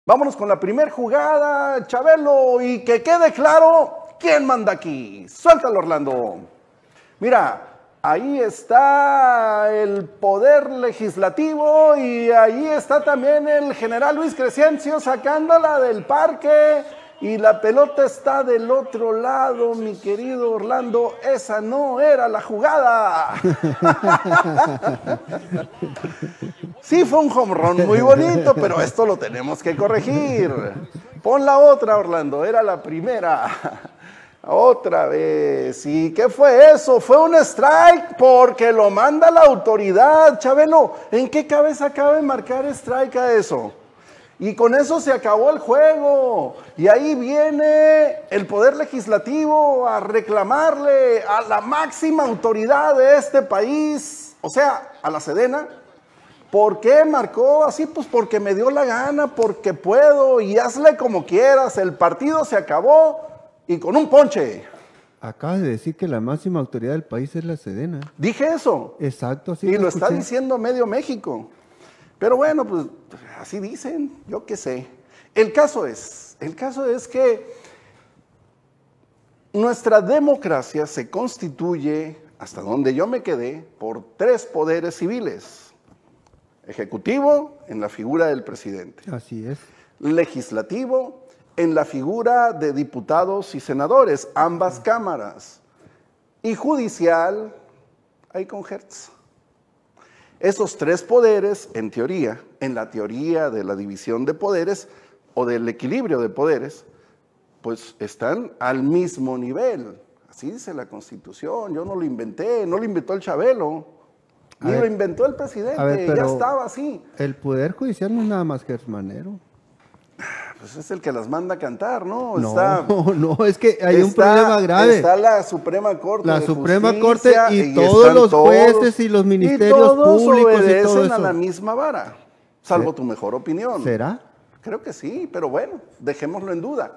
Vámonos con la primer jugada, Chabelo, y que quede claro quién manda aquí. Suéltalo, Orlando. Mira, ahí está el poder legislativo y ahí está también el general Luis Crescencio sacándola del parque y la pelota está del otro lado, mi querido Orlando. Esa no era la jugada. Sí, fue un home run muy bonito, pero esto lo tenemos que corregir. Pon la otra, Orlando, era la primera. Otra vez. ¿Y qué fue eso? Fue un strike porque lo manda la autoridad, Chabelo. ¿En qué cabeza cabe marcar strike a eso? Y con eso se acabó el juego. Y ahí viene el Poder Legislativo a reclamarle a la máxima autoridad de este país, o sea, a la Sedena. ¿Por qué marcó así? Pues porque me dio la gana, porque puedo, y hazle como quieras. El partido se acabó y con un ponche. Acabas de decir que la máxima autoridad del país es la Sedena. Dije eso. Exacto, así y lo escuché. Está diciendo medio México. Pero bueno, pues así dicen, yo qué sé. El caso es que nuestra democracia se constituye, hasta donde yo me quedé, por 3 poderes civiles. Ejecutivo, en la figura del presidente. Así es. Legislativo, en la figura de diputados y senadores, ambas cámaras. Y judicial, ahí con Hertz. Esos 3 poderes, en teoría, en la teoría de la división de poderes o del equilibrio de poderes, pues están al mismo nivel. Así dice la Constitución. Yo no lo inventé, no lo inventó el Chabelo. Ni lo inventó el presidente, ya estaba así. El Poder Judicial no es nada más que Manero. Pues es el que las manda a cantar, ¿no? No, es que hay un problema grave. Está la Suprema Corte La de Suprema Justicia, Corte y todos los jueces y los ministerios públicos obedecen y todo eso. a la misma vara, salvo tu mejor opinión. ¿Será? Creo que sí, pero bueno, dejémoslo en duda.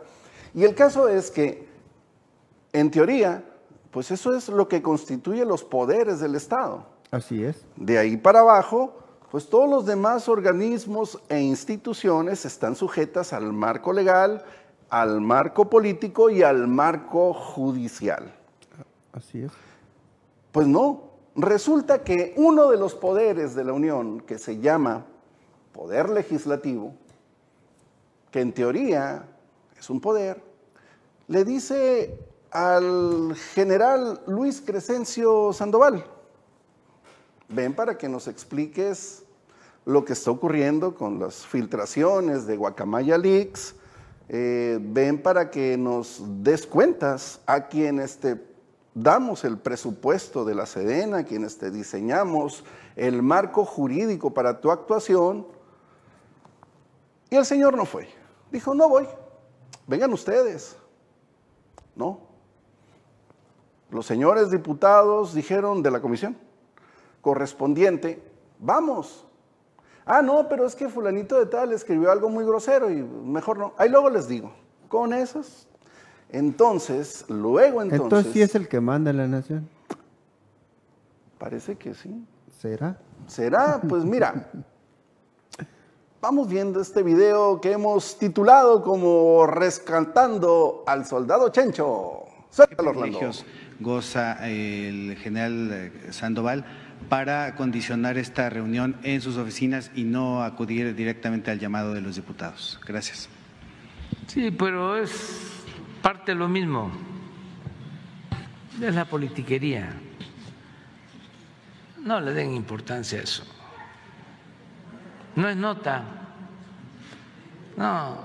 Y el caso es que, en teoría, pues eso es lo que constituye los poderes del Estado. Así es. De ahí para abajo, pues todos los demás organismos e instituciones están sujetas al marco legal, al marco político y al marco judicial. Así es. Pues no, resulta que uno de los poderes de la Unión, que se llama Poder Legislativo, que en teoría es un poder, le dice al general Luis Crescencio Sandoval: ven para que nos expliques lo que está ocurriendo con las filtraciones de Guacamaya Leaks, ven para que nos des cuentas a quienes te damos el presupuesto de la Sedena, a quienes te diseñamos el marco jurídico para tu actuación. Y el señor no fue, dijo: no voy, vengan ustedes. No, los señores diputados dijeron de la comisión correspondiente: vamos. Ah, no, pero es que fulanito de tal escribió algo muy grosero y mejor no. Ahí luego les digo. Con esas. Entonces sí es el que manda en la nación. Parece que sí. ¿Será? ¿Será? Pues mira, vamos viendo este video que hemos titulado como Rescatando al Soldado Chencho. Suéltalo, Orlando. Goza el general Sandoval para condicionar esta reunión en sus oficinas y no acudir directamente al llamado de los diputados. Gracias. Sí, pero es parte de lo mismo. Es la politiquería. No le den importancia a eso. No es nota. No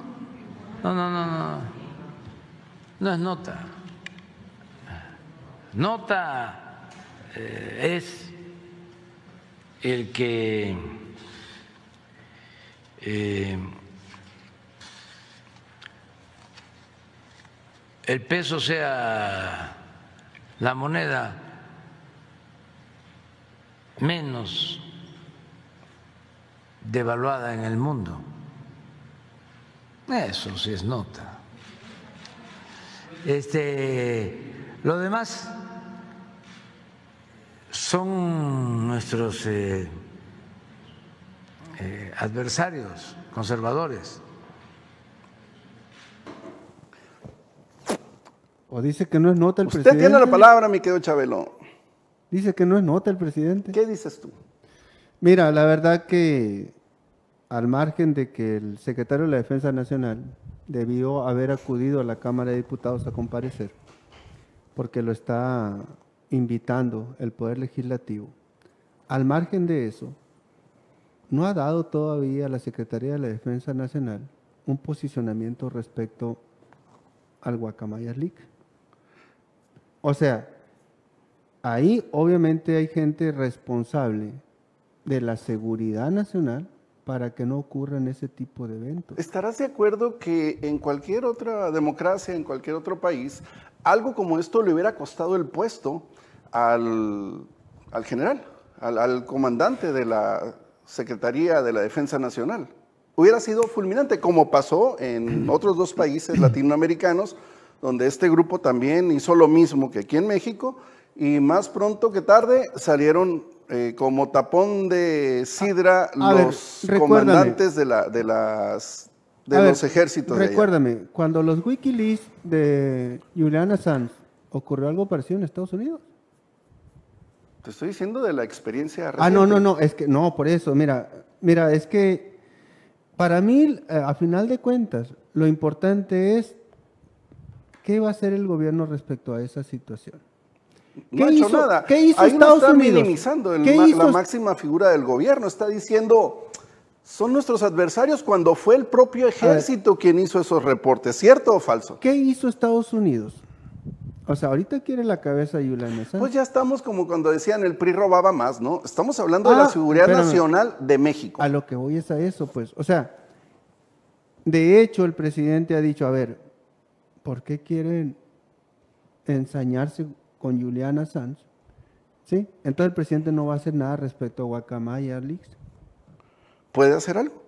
es nota. Nota es el que el peso sea la moneda menos devaluada en el mundo. Eso sí es nota. Lo demás son nuestros adversarios conservadores. ¿O dice que no es nota el Usted presidente? tiene la palabra, mi querido Chabelo. Dice que no es nota el presidente. ¿Qué dices tú? Mira, la verdad que al margen de que el secretario de la Defensa Nacional debió haber acudido a la Cámara de Diputados a comparecer, porque lo está invitando el Poder Legislativo, al margen de eso, no ha dado todavía a la Secretaría de la Defensa Nacional un posicionamiento respecto al Guacamaya Leak. O sea, ahí obviamente hay gente responsable de la seguridad nacional para que no ocurran ese tipo de eventos. ¿Estarás de acuerdo que en cualquier otra democracia, en cualquier otro país, algo como esto le hubiera costado el puesto al general, al comandante de la Secretaría de la Defensa Nacional? Hubiera sido fulminante, como pasó en otros 2 países latinoamericanos, donde este grupo también hizo lo mismo que aquí en México, y más pronto que tarde salieron como tapón de sidra los comandantes de los ejércitos. Recuérdame, cuando los Wikileaks de Julian Assange, ¿ocurrió algo parecido en Estados Unidos? Te estoy diciendo de la experiencia reciente. No, es que no, por eso, mira, es que para mí, a final de cuentas, lo importante es qué va a hacer el gobierno respecto a esa situación. No ha hecho nada. ¿Qué hizo Ahí Estados está Unidos? minimizando la máxima figura del gobierno. Está diciendo, son nuestros adversarios cuando fue el propio ejército quien hizo esos reportes. ¿Cierto o falso? ¿Qué hizo Estados Unidos? O sea, ahorita quiere la cabeza de Julian Assange. Pues ya estamos como cuando decían el PRI robaba más, ¿no? Estamos hablando de la seguridad nacional de México. A lo que voy es a eso, pues. O sea, de hecho el presidente ha dicho, a ver, ¿por qué quieren ensañarse con Julian Assange? ¿Sí? Entonces el presidente no va a hacer nada respecto a Guacamaya Leaks. ¿Puede hacer algo?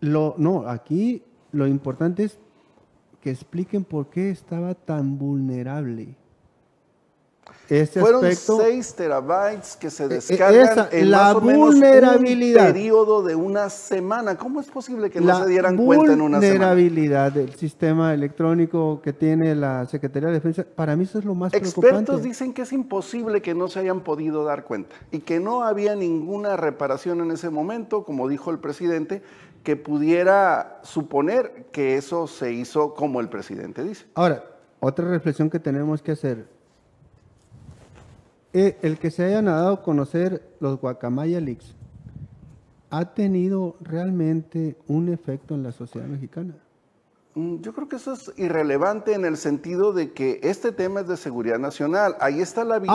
No, aquí lo importante es que expliquen por qué estaba tan vulnerable. Fueron 6 terabytes que se descargan en más o menos un periodo de una semana. ¿Cómo es posible que no se dieran cuenta en una semana? La vulnerabilidad del sistema electrónico que tiene la Secretaría de Defensa, para mí eso es lo más preocupante. Expertos dicen que es imposible que no se hayan podido dar cuenta y que no había ninguna reparación en ese momento, como dijo el presidente, que pudiera suponer que eso se hizo como el presidente dice. Ahora, otra reflexión que tenemos que hacer. El que se hayan dado a conocer los Guacamaya Leaks ha tenido realmente un efecto en la sociedad mexicana. Yo creo que eso es irrelevante en el sentido de que este tema es de seguridad nacional. Ahí está la vida.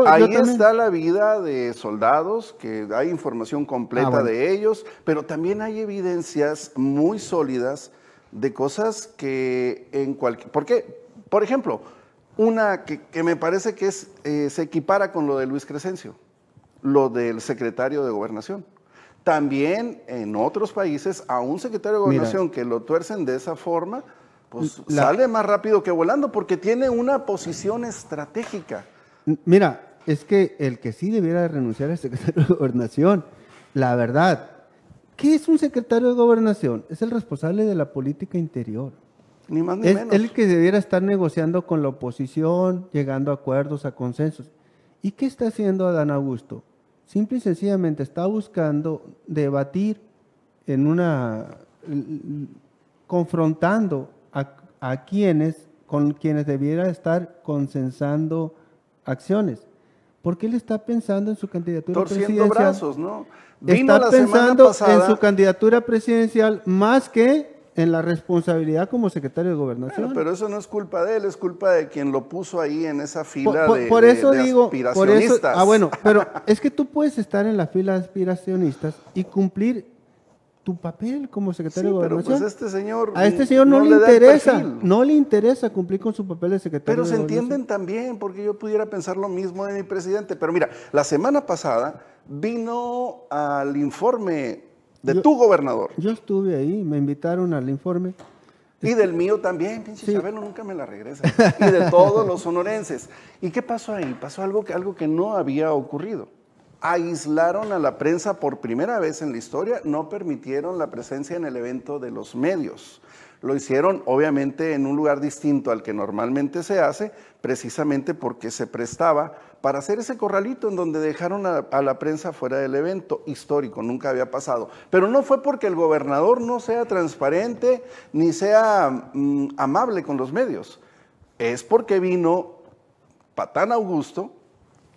Ahí está la vida de soldados, que hay información completa de ellos, pero también hay evidencias muy sólidas de cosas que en cualquier. ¿Por qué? Por ejemplo, una que me parece que se equipara con lo de Luis Crescencio, lo del secretario de Gobernación. También en otros países, a un secretario de Gobernación que lo tuercen de esa forma, pues sale más rápido que volando porque tiene una posición estratégica. Mira, es que el que sí debiera renunciar al secretario de Gobernación, la verdad, ¿qué es un secretario de Gobernación? Es el responsable de la política interior. Ni más ni menos. Es el que debiera estar negociando con la oposición, llegando a acuerdos, a consensos. ¿Y qué está haciendo Adán Augusto? Simple y sencillamente está buscando debatir confrontando con quienes debiera estar consensando acciones. Porque él está pensando en su candidatura presidencial. Torciendo brazos, ¿no? Está pensando en su candidatura presidencial más que en la responsabilidad como secretario de Gobernación. Bueno, pero eso no es culpa de él, es culpa de quien lo puso ahí en esa fila de aspiracionistas. Bueno, pero es que tú puedes estar en la fila de aspiracionistas y cumplir tu papel como secretario de Gobernación. Pues a este señor no le interesa cumplir con su papel de secretario de Gobernación. Pero se entienden también, porque yo pudiera pensar lo mismo de mi presidente. Pero mira, la semana pasada vino al informe de tu gobernador. Yo estuve ahí, me invitaron al informe. Y del mío también, pinche Chabelo nunca me la regresa. Y de todos los sonorenses. ¿Y qué pasó ahí? Pasó algo que no había ocurrido. aislaron a la prensa por primera vez en la historia, no permitieron la presencia en el evento de los medios. Lo hicieron obviamente en un lugar distinto al que normalmente se hace, precisamente porque se prestaba para hacer ese corralito en donde dejaron a la prensa fuera del evento histórico, nunca había pasado. Pero no fue porque el gobernador no sea transparente ni sea amable con los medios, es porque vino Patán Augusto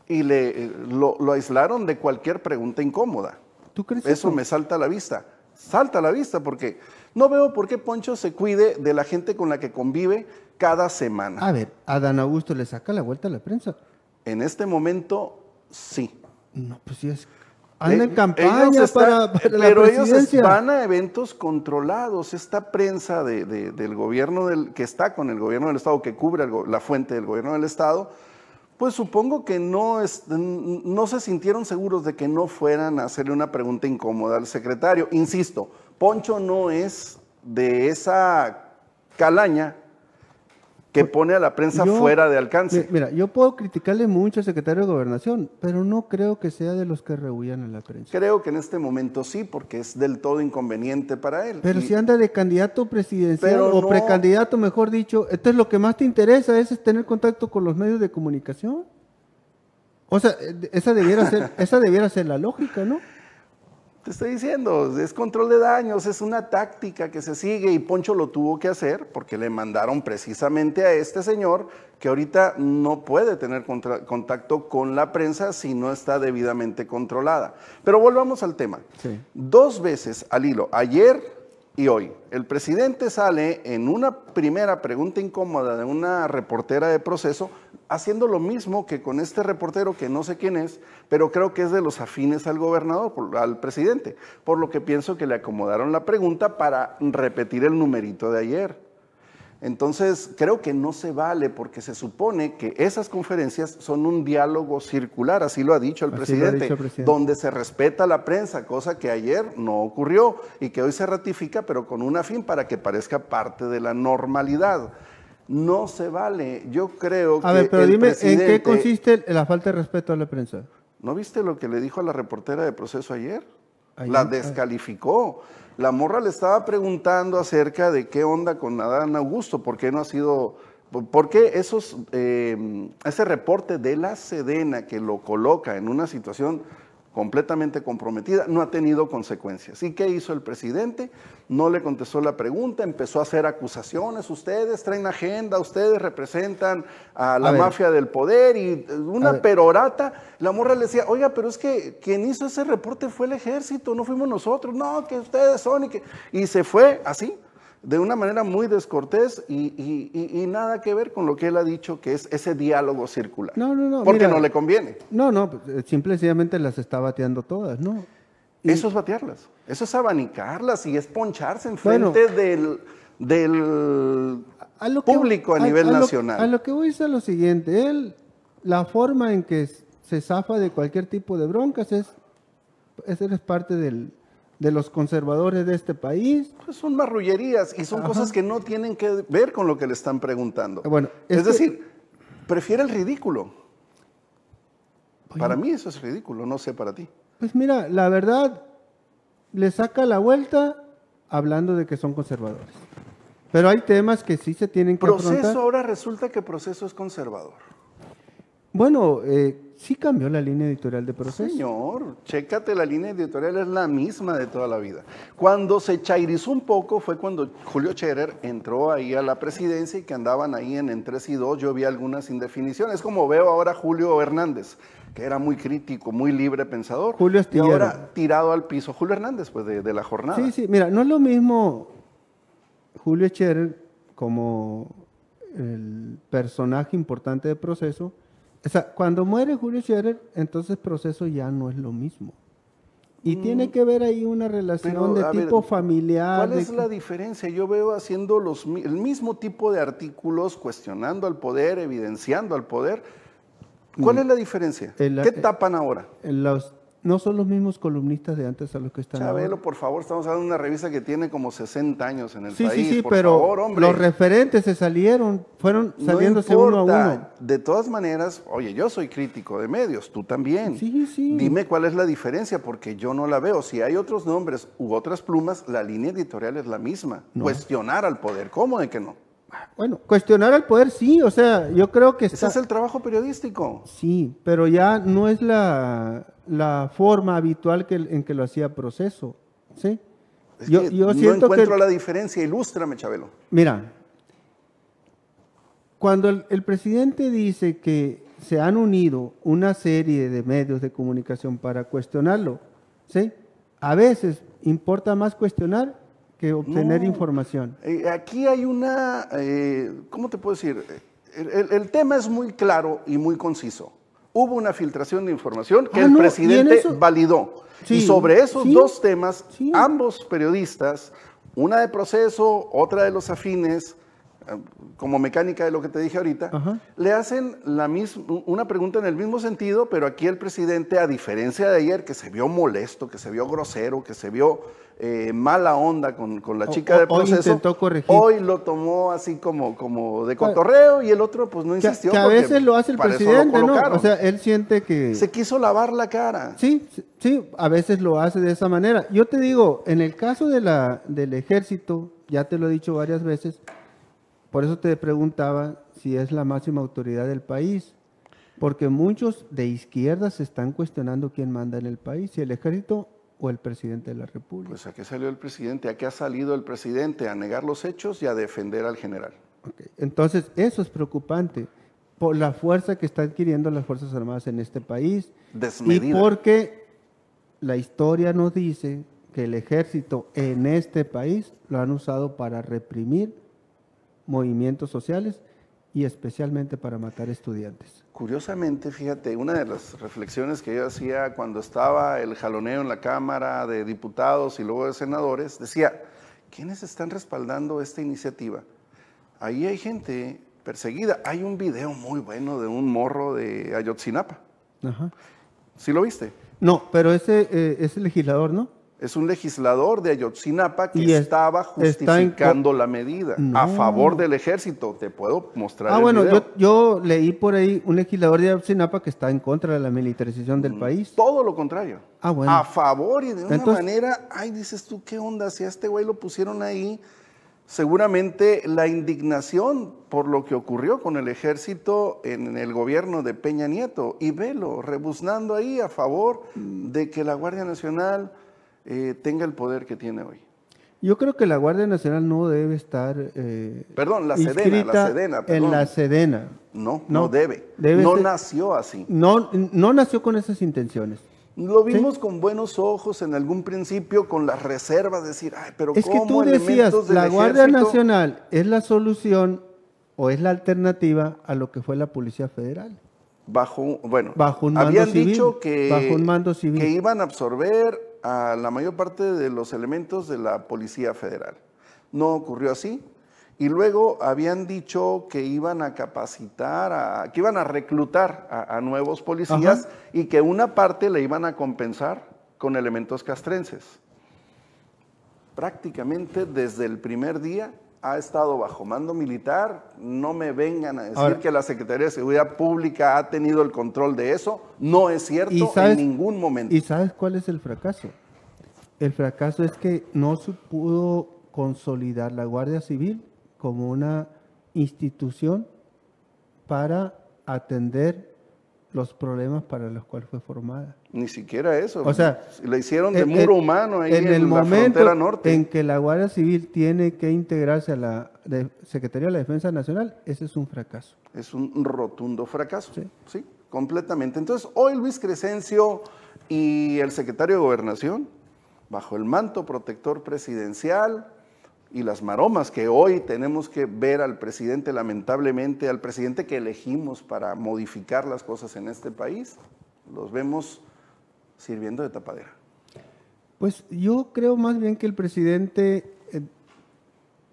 y lo aislaron de cualquier pregunta incómoda. ¿Tú crees eso? Me salta a la vista. Salta a la vista porque no veo por qué Poncho se cuide de la gente con la que convive cada semana. A ver, ¿Adán Augusto le saca la vuelta a la prensa? En este momento, sí. No, pues sí es... Anda en campaña para la presidencia. Pero ellos van a eventos controlados. Esta prensa del gobierno, que está con el gobierno del Estado, que cubre la fuente del gobierno del Estado, pues supongo que no se sintieron seguros de que no fueran a hacerle una pregunta incómoda al secretario. Insisto, Poncho no es de esa calaña que pone a la prensa fuera de alcance. Mira, yo puedo criticarle mucho al secretario de Gobernación, pero no creo que sea de los que rehuyan a la prensa. Creo que en este momento sí, porque es del todo inconveniente para él. Pero si anda de candidato presidencial o precandidato, mejor dicho, entonces lo que más te interesa es tener contacto con los medios de comunicación. O sea, esa debiera ser la lógica, ¿no? Te estoy diciendo, es control de daños, es una táctica que se sigue y Poncho lo tuvo que hacer porque le mandaron precisamente a este señor que ahorita no puede tener contacto con la prensa si no está debidamente controlada. Pero volvamos al tema. Sí. 2 veces al hilo, ayer y hoy, el presidente sale en una primera pregunta incómoda de una reportera de Proceso, haciendo lo mismo que con este reportero que no sé quién es, pero creo que es de los afines al gobernador, al presidente, por lo que pienso que le acomodaron la pregunta para repetir el numerito de ayer. Entonces, creo que no se vale porque se supone que esas conferencias son un diálogo circular, así lo ha dicho el presidente, donde se respeta la prensa, cosa que ayer no ocurrió y que hoy se ratifica, pero con un afín para que parezca parte de la normalidad. No se vale. Yo creo que. A ver, pero dime, ¿en qué consiste la falta de respeto a la prensa? ¿No viste lo que le dijo a la reportera de Proceso ayer? La descalificó. La morra le estaba preguntando acerca de qué onda con Adán Augusto, por qué no ha sido, por qué ese reporte de la Sedena que lo coloca en una situación completamente comprometida, no ha tenido consecuencias. ¿Y qué hizo el presidente? No le contestó la pregunta, empezó a hacer acusaciones, ustedes traen agenda, ustedes representan a la mafia del poder y una perorata. La morra le decía, oiga, pero es que quien hizo ese reporte fue el ejército, no fuimos nosotros, no, que ustedes son y se fue así, de una manera muy descortés y nada que ver con lo que él ha dicho, que es ese diálogo circular. No, porque mira, no le conviene. No, simple y sencillamente las está bateando todas, ¿no? Eso es batearlas, eso es abanicarlas y es poncharse en frente del público a nivel nacional. A lo que voy es a lo siguiente, la forma en que se zafa de cualquier tipo de broncas es parte de los conservadores de este país. Pues son marrullerías y son cosas que no tienen que ver con lo que le están preguntando. Bueno, es decir, prefiere el ridículo. Para mí eso es ridículo, no sé para ti. Pues mira, la verdad, le saca la vuelta hablando de que son conservadores. Pero hay temas que sí se tienen que afrontar. Ahora resulta que Proceso es conservador. Bueno, sí cambió la línea editorial de Proceso. Señor, chécate, la línea editorial es la misma de toda la vida. Cuando se chairizó un poco fue cuando Julio Scherer entró ahí a la presidencia y que andaban ahí en 3 y 2, yo vi algunas indefiniciones, como veo ahora Julio Hernández, que era muy crítico, muy libre pensador. Julio Astillero. Y ahora tirado al piso. Julio Hernández, pues de la jornada. Sí, mira, no es lo mismo Julio Scherer como el personaje importante de Proceso. O sea, cuando muere Julio Scherer, entonces Proceso ya no es lo mismo. Y tiene que ver ahí una relación de tipo familiar. ¿Cuál es la diferencia? Yo veo haciendo el mismo tipo de artículos, cuestionando al poder, evidenciando al poder. ¿Cuál es la diferencia? ¿Qué tapan ahora? no son los mismos columnistas de antes a los que están Chabelo, ahora. por favor, estamos hablando de una revista que tiene como 60 años en el Sí, país. sí, por pero favor, hombre. los referentes se salieron, fueron No saliéndose uno a importa. uno. De todas maneras, oye, yo soy crítico de medios, tú también. Sí, sí. Dime cuál es la diferencia, porque yo no la veo. Si hay otros nombres u otras plumas, la línea editorial es la misma. No. Cuestionar al poder, ¿cómo de que no? Bueno, cuestionar al poder sí, o sea, yo creo que Ese está... es el trabajo periodístico. Sí, pero ya no es la forma habitual en que lo hacía Proceso, ¿sí? Es Yo que siento no encuentro que... la diferencia, ilústrame, Chabelo. Mira, cuando el presidente dice que se han unido una serie de medios de comunicación para cuestionarlo, ¿sí? A veces importa más cuestionar que obtener No. información. Aquí hay una, ¿cómo te puedo decir? El tema es muy claro y muy conciso. Hubo una filtración de información que el No, y en presidente eso- validó. Sí, y sobre esos sí, dos temas, sí. ambos periodistas, una de Proceso, otra de los afines, como mecánica de lo que te dije ahorita, Ajá. le hacen una pregunta en el mismo sentido, pero aquí el presidente, a diferencia de ayer, que se vio molesto, que se vio grosero, que se vio mala onda con la chica de Hoy Proceso, intentó corregir. hoy lo tomó así como de cotorreo y el otro pues no insistió. Que a porque veces lo hace el para eso lo presidente, ¿no? colocaron. O sea, él siente que... Se quiso lavar la cara. Sí, sí, a veces lo hace de esa manera. Yo te digo, en el caso del ejército, ya te lo he dicho varias veces, por eso te preguntaba si es la máxima autoridad del país, porque muchos de izquierda se están cuestionando quién manda en el país, si el ejército o el presidente de la República. Pues ¿a qué salió el presidente? ¿A qué ha salido el presidente? A negar los hechos y a defender al general. Ok, entonces, eso es preocupante por la fuerza que están adquiriendo las Fuerzas Armadas en este país Desmedida. y porque la historia nos dice que el ejército en este país lo han usado para reprimir movimientos sociales y especialmente para matar estudiantes. Curiosamente, fíjate, una de las reflexiones que yo hacía cuando estaba el jaloneo en la Cámara de Diputados y luego de senadores, decía, ¿quiénes están respaldando esta iniciativa? Ahí hay gente perseguida. Hay un video muy bueno de un morro de Ayotzinapa. Ajá. ¿Sí lo viste? No, pero ese es el legislador, ¿no? Es un legislador de Ayotzinapa que Y estaba está en justificando la medida a No. favor del ejército. Te puedo mostrar el Bueno, video. yo leí por ahí un legislador de Ayotzinapa que está en contra de la militarización del país. Todo lo contrario. Bueno. A favor y de una Entonces- manera, ay, dices tú, ¿qué onda? Si a este güey lo pusieron ahí, seguramente la indignación por lo que ocurrió con el ejército en el gobierno de Peña Nieto, y velo, rebuznando ahí a favor de que la Guardia Nacional tenga el poder que tiene hoy. Yo creo que la Guardia Nacional no debe estar Perdón, la inscrita Sedena, en perdón. la Sedena. No No, debe. debe No ser- nació así. No nació con esas intenciones. Lo vimos con buenos ojos en algún principio, con las reservas, de decir, ay, pero Es que ¿cómo tú decías, elementos del la Guardia ejército? Nacional es la solución o es la alternativa a lo que fue la Policía Federal. Bajo un mando habían civil, dicho que, bajo un mando civil. que iban a absorber a la mayor parte de los elementos de la Policía Federal. No ocurrió así. Y luego habían dicho que iban a capacitar, que iban a reclutar a nuevos policías. Ajá. Y que una parte le iban a compensar con elementos castrenses. Prácticamente desde el primer día ha estado bajo mando militar. No me vengan a decir Ahora, que la Secretaría de Seguridad Pública ha tenido el control de eso. No es cierto en ningún momento. ¿Y sabes cuál es el fracaso? El fracaso es que no se pudo consolidar la Guardia Civil como una institución para atender los problemas para los cuales fue formada. Ni siquiera eso. O sea, le hicieron de muro humano ahí en, el la momento frontera norte. en que la Guardia Civil tiene que integrarse a la Secretaría de la Defensa Nacional, ese es un fracaso. Es un rotundo fracaso. Sí. Sí, completamente. Entonces, hoy Luis Crescencio y el secretario de Gobernación, bajo el manto protector presidencial y las maromas que hoy tenemos que ver al presidente, lamentablemente, al presidente que elegimos para modificar las cosas en este país, los vemos sirviendo de tapadera. Pues yo creo más bien que el presidente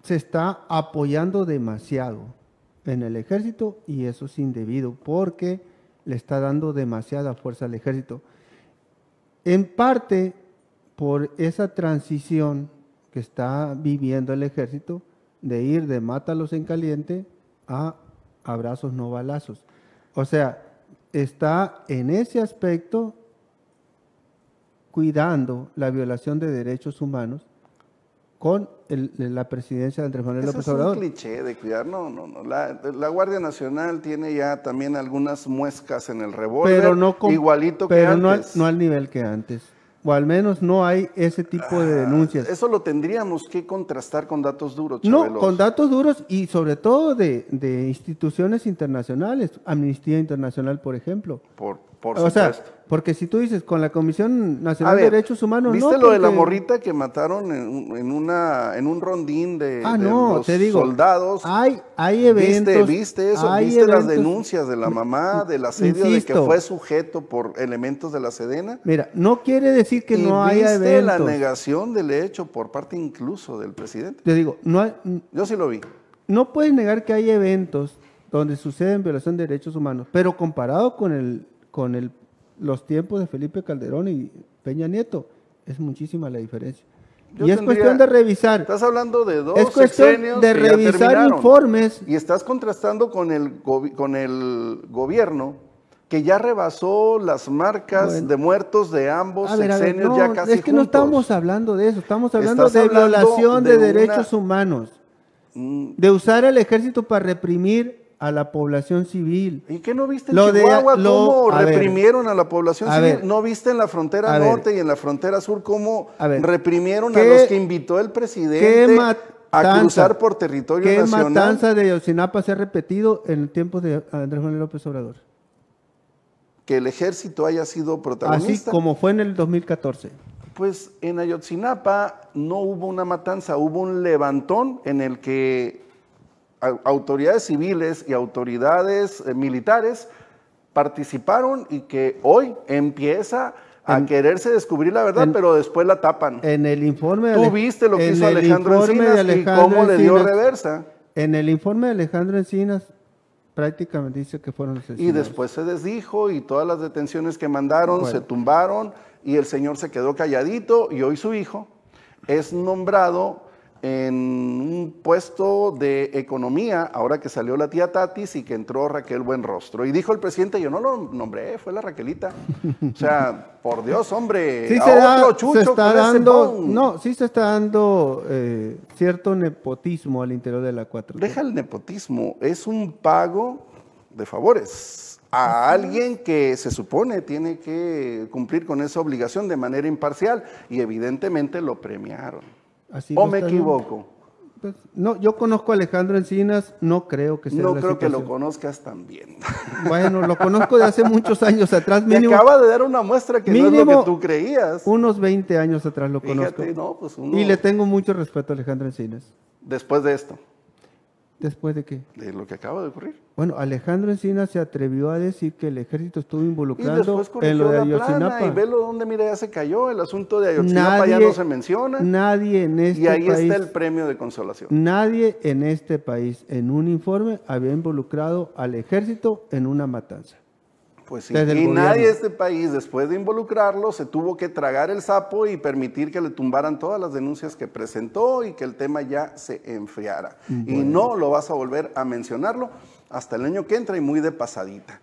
se está apoyando demasiado en el ejército y eso es indebido porque le está dando demasiada fuerza al ejército. En parte por esa transición que está viviendo el ejército de ir de mátalos en caliente a abrazos no balazos. O sea, está en ese aspecto cuidando la violación de derechos humanos con la presidencia de Andrés Manuel López Obrador. Es un cliché de cuidar, no. La Guardia Nacional tiene ya también algunas muescas en el revólver, igualito que antes. No al nivel que antes. O al menos no hay ese tipo de denuncias. Eso lo tendríamos que contrastar con datos duros, No, Chabelo. con datos duros y sobre todo de instituciones internacionales, Amnistía Internacional, por ejemplo. Por o sea, supuesto. porque si tú dices con la Comisión Nacional de Derechos Humanos, ¿viste no, lo de la porque- morrita que mataron en un rondín de no, los te digo, soldados? hay eventos. ¿Viste eso? hay ¿Viste las eventos- denuncias de la mamá del asedio Insisto. de que fue sujeto por elementos de la Sedena? Mira, no quiere decir que ¿Y no haya viste la eventos. negación del hecho por parte incluso del presidente? Te digo, Yo sí lo vi. no puedes negar que hay eventos donde suceden violación de derechos humanos, pero comparado con los tiempos de Felipe Calderón y Peña Nieto, es muchísima la diferencia. Yo Y es tendría- cuestión de revisar. Estás hablando de dos Es cuestión sexenios de que ya revisar terminaron. informes. Y estás contrastando con el gobierno que ya rebasó las marcas Bueno. de muertos de ambos A ver, sexenios ya casi es que no juntos. estamos hablando de eso, estamos hablando Estás de hablando violación de de una- derechos humanos, de usar al ejército para reprimir a la población civil. ¿Y qué no viste en Lo de- Chihuahua lo- cómo a ver, reprimieron a la población a civil? ver, ¿No viste en la frontera a ver, norte y en la frontera sur cómo a ver, reprimieron a ¿qué- los que invitó el presidente a cruzar por territorio ¿Qué nacional? matanza de Ayotzinapa se ha repetido en el tiempo de Andrés Manuel López Obrador? Que el ejército haya sido Así protagonista. como fue en el 2014. Pues en Ayotzinapa no hubo una matanza, hubo un levantón en el que autoridades civiles y autoridades militares participaron y que hoy empieza a quererse descubrir la verdad, pero después la tapan. En el informe de Tú Ale- viste lo que en hizo el Alejandro informe de Encinas y Alejandro cómo le dio Encinas- reversa. En el informe de Alejandro Encinas prácticamente dice que fueron Y asesinados. después se desdijo y todas las detenciones que mandaron Bueno. se tumbaron y el señor se quedó calladito y hoy su hijo es nombrado en un puesto de economía, ahora que salió la tía Tatis y que entró Raquel Buenrostro. Y dijo el presidente, yo no lo nombré, fue la Raquelita. O sea, por Dios, hombre, Sí a otro chucho se está con ese dando, bon. no, sí se está dando cierto nepotismo al interior de la 4T. Deja el nepotismo, es un pago de favores a alguien que se supone tiene que cumplir con esa obligación de manera imparcial y evidentemente lo premiaron. Así ¿O lo me está equivoco? Pues, no, yo conozco a Alejandro Encinas, no creo que sea No la creo que lo situación. conozcas tan bien. Bueno, lo conozco de hace muchos años atrás, Me mínimo acaba de dar una muestra que no es lo mínimo que tú creías. unos 20 años atrás lo conozco. Fíjate, no, pues uno, Y le tengo mucho respeto a Alejandro Encinas. después de esto, ¿Después de qué? de lo que acaba de ocurrir. Bueno, Alejandro Encinas se atrevió a decir que el ejército estuvo Y involucrado después en lo corrigió de la plana y Ayotzinapa. velo donde, mira, ya se cayó. El asunto de Ayotzinapa ya no se menciona. Nadie en este Y ahí país, está el premio de consolación. nadie en este país en un informe había involucrado al ejército en una matanza. Pues sí, Desde el y gobierno. nadie de este país, después de involucrarlo, se tuvo que tragar el sapo y permitir que le tumbaran todas las denuncias que presentó y que el tema ya se enfriara. Y no lo vas a volver a mencionarlo hasta el año que entra y muy de pasadita.